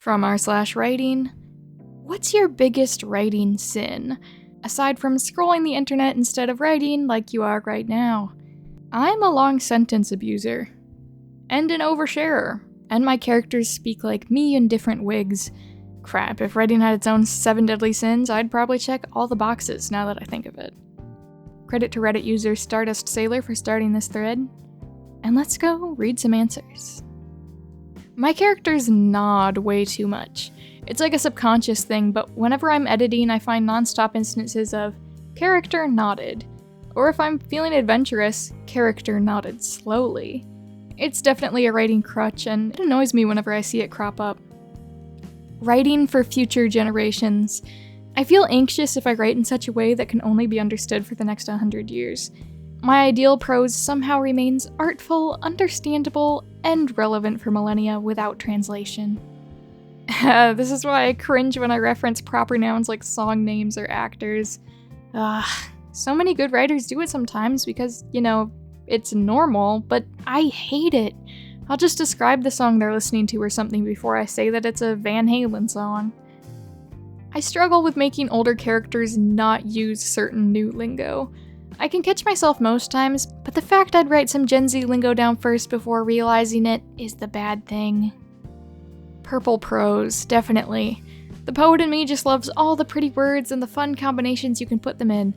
From r/writing, what's your biggest writing sin? Aside from scrolling the internet instead of writing like you are right now. I'm a long sentence abuser. And an oversharer. And my characters speak like me in different wigs. Crap, if writing had its own 7 deadly sins, I'd probably check all the boxes now that I think of it. Credit to Reddit user Stardust Sailor for starting this thread. And let's go read some answers. My characters nod way too much. It's like a subconscious thing, but whenever I'm editing, I find non-stop instances of character nodded. Or if I'm feeling adventurous, character nodded slowly. It's definitely a writing crutch, and it annoys me whenever I see it crop up. Writing for future generations. I feel anxious if I write in such a way that can only be understood for the next 100 years. My ideal prose somehow remains artful, understandable, and relevant for millennia without translation. This is why I cringe when I reference proper nouns like song names or actors. So many good writers do it sometimes because, it's normal, but I hate it. I'll just describe the song they're listening to or something before I say that it's a Van Halen song. I struggle with making older characters not use certain new lingo. I can catch myself most times, but the fact I'd write some Gen Z lingo down first before realizing it is the bad thing. Purple prose, definitely. The poet in me just loves all the pretty words and the fun combinations you can put them in.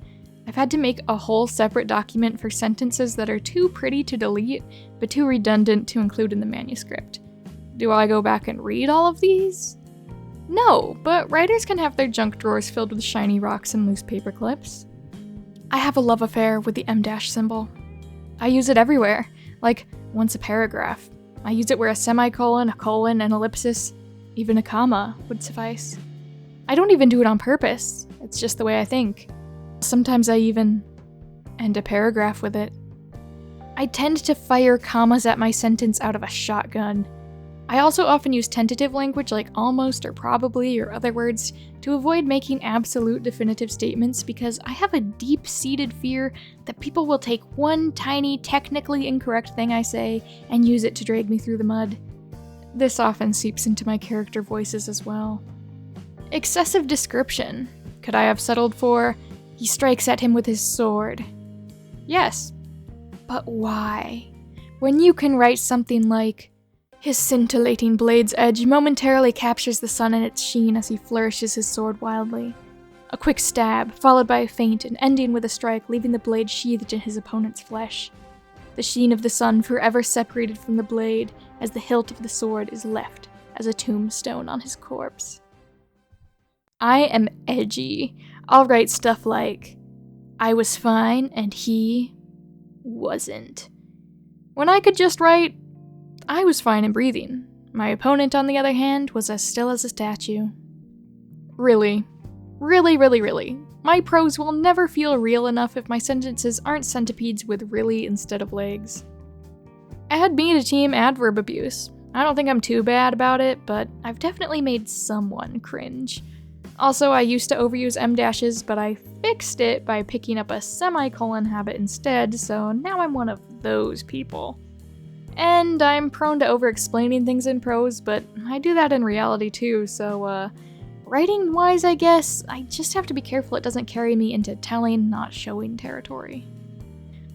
I've had to make a whole separate document for sentences that are too pretty to delete, but too redundant to include in the manuscript. Do I go back and read all of these? No, but writers can have their junk drawers filled with shiny rocks and loose paper clips. I have a love affair with the M- symbol. I use it everywhere, like once a paragraph. I use it where a semicolon, a colon, an ellipsis, even a comma would suffice. I don't even do it on purpose, it's just the way I think. Sometimes I even end a paragraph with it. I tend to fire commas at my sentence out of a shotgun. I also often use tentative language like almost or probably or other words to avoid making absolute definitive statements because I have a deep-seated fear that people will take one tiny, technically incorrect thing I say and use it to drag me through the mud. This often seeps into my character voices as well. Excessive description. Could I have settled for, he strikes at him with his sword? Yes. But why? When you can write something like, his scintillating blade's edge momentarily captures the sun in its sheen as he flourishes his sword wildly. A quick stab, followed by a feint, and ending with a strike, leaving the blade sheathed in his opponent's flesh. The sheen of the sun forever separated from the blade, as the hilt of the sword is left as a tombstone on his corpse. I am edgy. I'll write stuff like, I was fine and he wasn't. When I could just write, I was fine and breathing. My opponent, on the other hand, was as still as a statue. Really, my prose will never feel real enough if my sentences aren't centipedes with really instead of legs. Add me to team adverb abuse. I don't think I'm too bad about it, but I've definitely made someone cringe. Also, I used to overuse M-dashes, but I fixed it by picking up a semicolon habit instead, so now I'm one of those people. And I'm prone to over-explaining things in prose, but I do that in reality too, so, writing-wise, I guess, I just have to be careful it doesn't carry me into telling, not showing territory.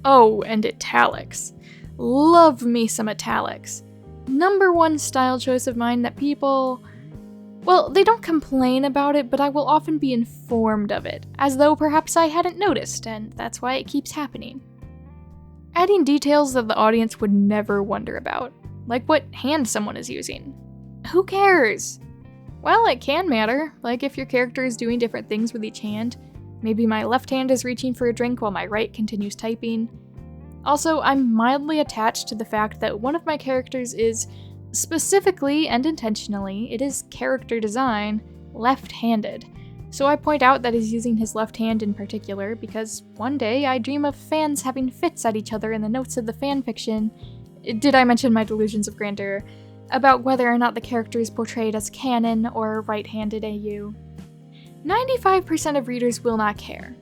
Oh, and italics. Love me some italics. #1 style choice of mine that people... Well, they don't complain about it, but I will often be informed of it, as though perhaps I hadn't noticed, and that's why it keeps happening. Adding details that the audience would never wonder about, like what hand someone is using. Who cares? Well, it can matter, like if your character is doing different things with each hand. Maybe my left hand is reaching for a drink while my right continues typing. Also, I'm mildly attached to the fact that one of my characters is, specifically and intentionally, it is character design, left-handed. So I point out that he's using his left hand in particular because one day I dream of fans having fits at each other in the notes of the fanfiction. Did I mention my delusions of grandeur? About whether or not the character is portrayed as canon or right-handed AU. 95% of readers will not care.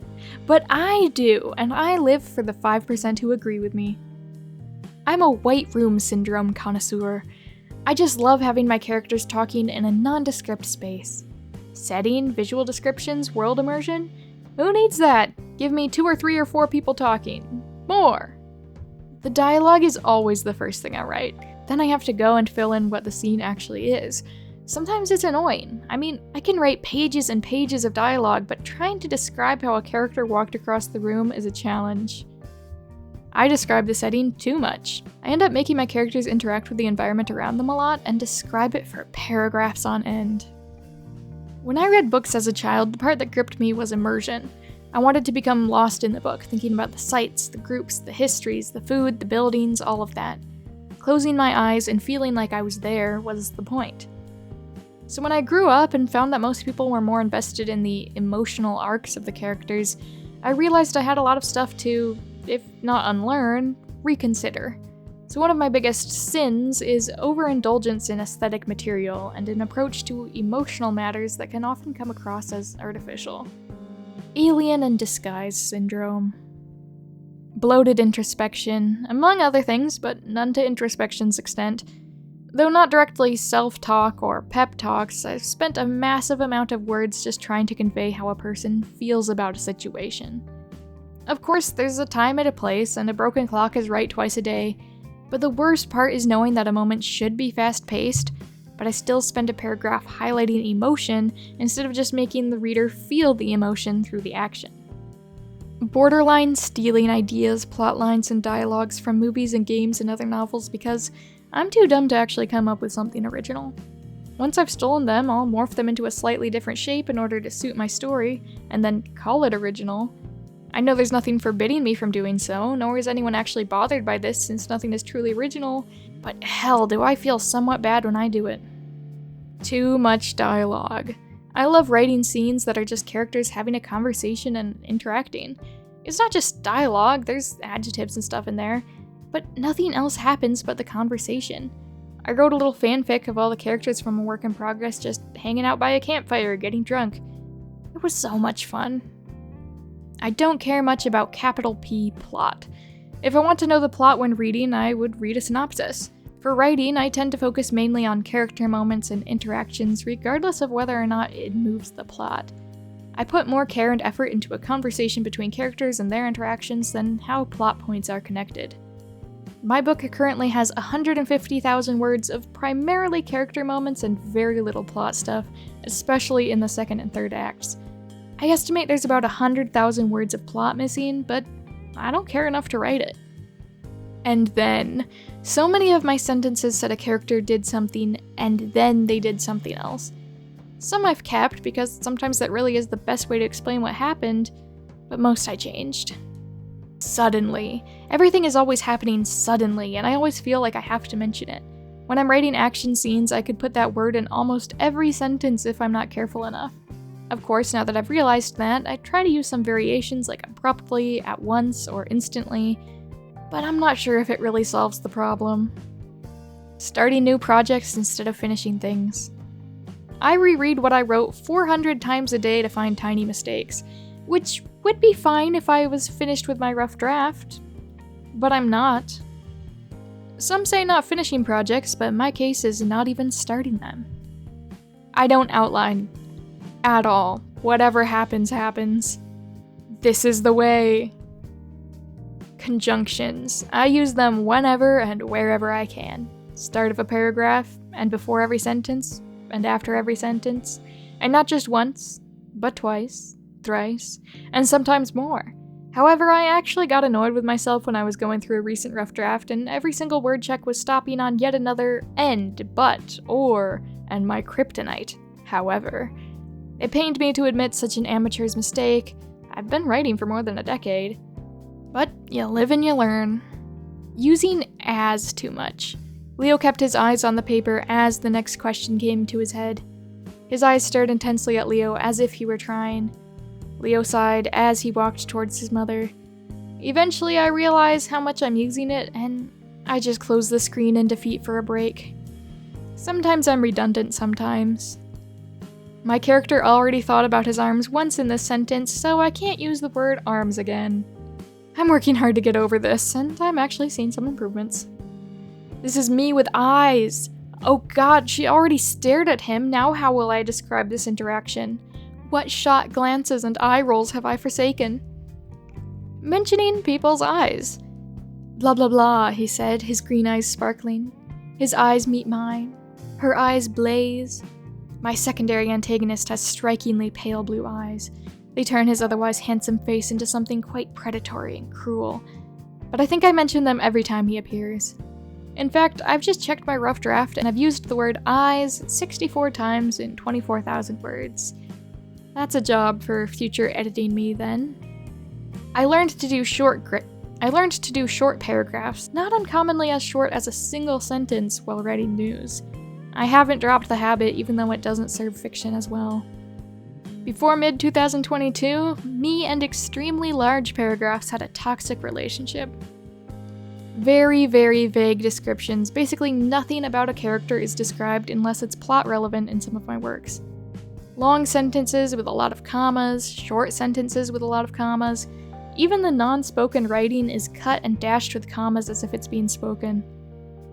But I do, and I live for the 5% who agree with me. I'm a white room syndrome connoisseur. I just love having my characters talking in a nondescript space. Setting, visual descriptions, world immersion? Who needs that? Give me 2 or 3 or 4 people talking. More! The dialogue is always the first thing I write. Then I have to go and fill in what the scene actually is. Sometimes it's annoying. I mean, I can write pages and pages of dialogue, but trying to describe how a character walked across the room is a challenge. I describe the setting too much. I end up making my characters interact with the environment around them a lot and describe it for paragraphs on end. When I read books as a child, the part that gripped me was immersion. I wanted to become lost in the book, thinking about the sights, the groups, the histories, the food, the buildings, all of that. Closing my eyes and feeling like I was there was the point. So when I grew up and found that most people were more invested in the emotional arcs of the characters, I realized I had a lot of stuff to, if not unlearn, reconsider. So one of my biggest sins is overindulgence in aesthetic material and an approach to emotional matters that can often come across as artificial. Alien in disguise syndrome. Bloated introspection, among other things, but none to introspection's extent. Though not directly self-talk or pep talks, I've spent a massive amount of words just trying to convey how a person feels about a situation. Of course, there's a time and a place, and a broken clock is right twice a day, but the worst part is knowing that a moment should be fast-paced, but I still spend a paragraph highlighting emotion instead of just making the reader feel the emotion through the action. Borderline stealing ideas, plot lines, and dialogues from movies and games and other novels because I'm too dumb to actually come up with something original. Once I've stolen them, I'll morph them into a slightly different shape in order to suit my story, and then call it original. I know there's nothing forbidding me from doing so, nor is anyone actually bothered by this since nothing is truly original, but hell, do I feel somewhat bad when I do it. Too much dialogue. I love writing scenes that are just characters having a conversation and interacting. It's not just dialogue, there's adjectives and stuff in there, but nothing else happens but the conversation. I wrote a little fanfic of all the characters from A Work in Progress just hanging out by a campfire, getting drunk. It was so much fun. I don't care much about capital P plot. If I want to know the plot when reading, I would read a synopsis. For writing, I tend to focus mainly on character moments and interactions, regardless of whether or not it moves the plot. I put more care and effort into a conversation between characters and their interactions than how plot points are connected. My book currently has 150,000 words of primarily character moments and very little plot stuff, especially in the second and third acts. I estimate there's about 100,000 words of plot missing, but I don't care enough to write it. And then, so many of my sentences said a character did something, and then they did something else. Some I've kept, because sometimes that really is the best way to explain what happened, but most I changed. Suddenly. Everything is always happening suddenly, and I always feel like I have to mention it. When I'm writing action scenes, I could put that word in almost every sentence if I'm not careful enough. Of course, now that I've realized that, I try to use some variations like abruptly, at once, or instantly, but I'm not sure if it really solves the problem. Starting new projects instead of finishing things. I reread what I wrote 400 times a day to find tiny mistakes, which would be fine if I was finished with my rough draft, but I'm not. Some say not finishing projects, but my case is not even starting them. I don't outline. At all. Whatever happens, happens. This is the way. Conjunctions. I use them whenever and wherever I can. Start of a paragraph, and before every sentence, and after every sentence. And not just once, but twice, thrice, and sometimes more. However, I actually got annoyed with myself when I was going through a recent rough draft, and every single word check was stopping on yet another and, but, or, and my kryptonite, however. It pained me to admit such an amateur's mistake. I've been writing for more than a decade. But you live and you learn. Using as too much. Leo kept his eyes on the paper as the next question came to his head. His eyes stared intensely at Leo as if he were trying. Leo sighed as he walked towards his mother. Eventually I realize how much I'm using it, and I just close the screen in defeat for a break. Sometimes I'm redundant sometimes. My character already thought about his arms once in this sentence, so I can't use the word arms again. I'm working hard to get over this, and I'm actually seeing some improvements. This is me with eyes. Oh god, she already stared at him. Now how will I describe this interaction? What shot glances and eye rolls have I forsaken? Mentioning people's eyes. Blah blah blah, he said, his green eyes sparkling. His eyes meet mine. Her eyes blaze. My secondary antagonist has strikingly pale blue eyes. They turn his otherwise handsome face into something quite predatory and cruel. But I think I mention them every time he appears. In fact, I've just checked my rough draft and I've used the word eyes 64 times in 24,000 words. That's a job for future editing me then. I learned to do short paragraphs, not uncommonly as short as a single sentence while writing news. I haven't dropped the habit even though it doesn't serve fiction as well. Before mid-2022, me and extremely large paragraphs had a toxic relationship. Very, very vague descriptions. Basically nothing about a character is described unless it's plot relevant in some of my works. Long sentences with a lot of commas, short sentences with a lot of commas. Even the non-spoken writing is cut and dashed with commas as if it's being spoken.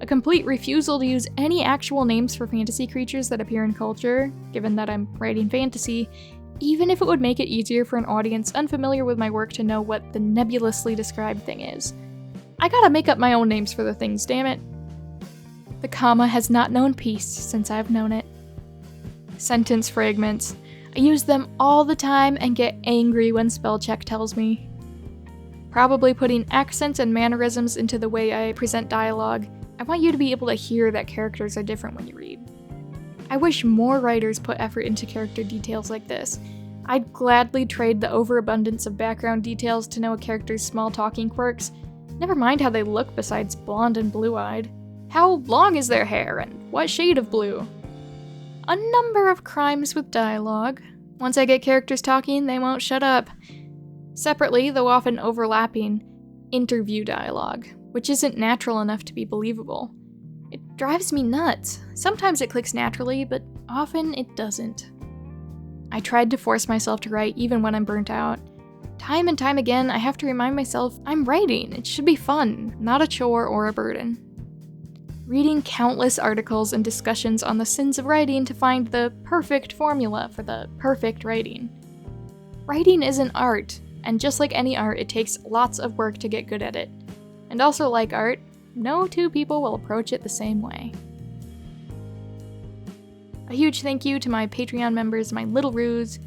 A complete refusal to use any actual names for fantasy creatures that appear in culture, given that I'm writing fantasy, even if it would make it easier for an audience unfamiliar with my work to know what the nebulously described thing is. I gotta make up my own names for the things, damn it. The comma has not known peace since I've known it. Sentence fragments. I use them all the time and get angry when spell check tells me. Probably putting accents and mannerisms into the way I present dialogue. I want you to be able to hear that characters are different when you read. I wish more writers put effort into character details like this. I'd gladly trade the overabundance of background details to know a character's small talking quirks. Never mind how they look besides blonde and blue-eyed. How long is their hair, and what shade of blue? A number of crimes with dialogue. Once I get characters talking, they won't shut up. Separately, though often overlapping, interview dialogue, which isn't natural enough to be believable. It drives me nuts. Sometimes it clicks naturally, but often it doesn't. I tried to force myself to write even when I'm burnt out. Time and time again, I have to remind myself I'm writing. It should be fun, not a chore or a burden. Reading countless articles and discussions on the sins of writing to find the perfect formula for the perfect writing. Writing is an art, and just like any art, it takes lots of work to get good at it. And also like art, no two people will approach it the same way. A huge thank you to my Patreon members, my Little Ruse,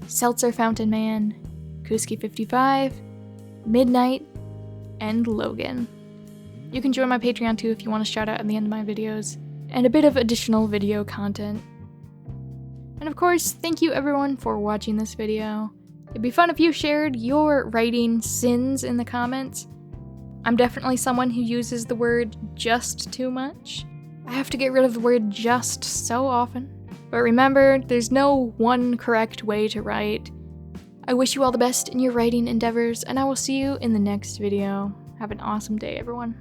Seltzer Fountain Man, Kuski55, Midnight, and Logan. You can join my Patreon too if you want a shout out at the end of my videos, and a bit of additional video content. And of course, thank you everyone for watching this video. It'd be fun if you shared your writing sins in the comments. I'm definitely someone who uses the word just too much. I have to get rid of the word just so often. But remember, there's no one correct way to write. I wish you all the best in your writing endeavors, and I will see you in the next video. Have an awesome day, everyone.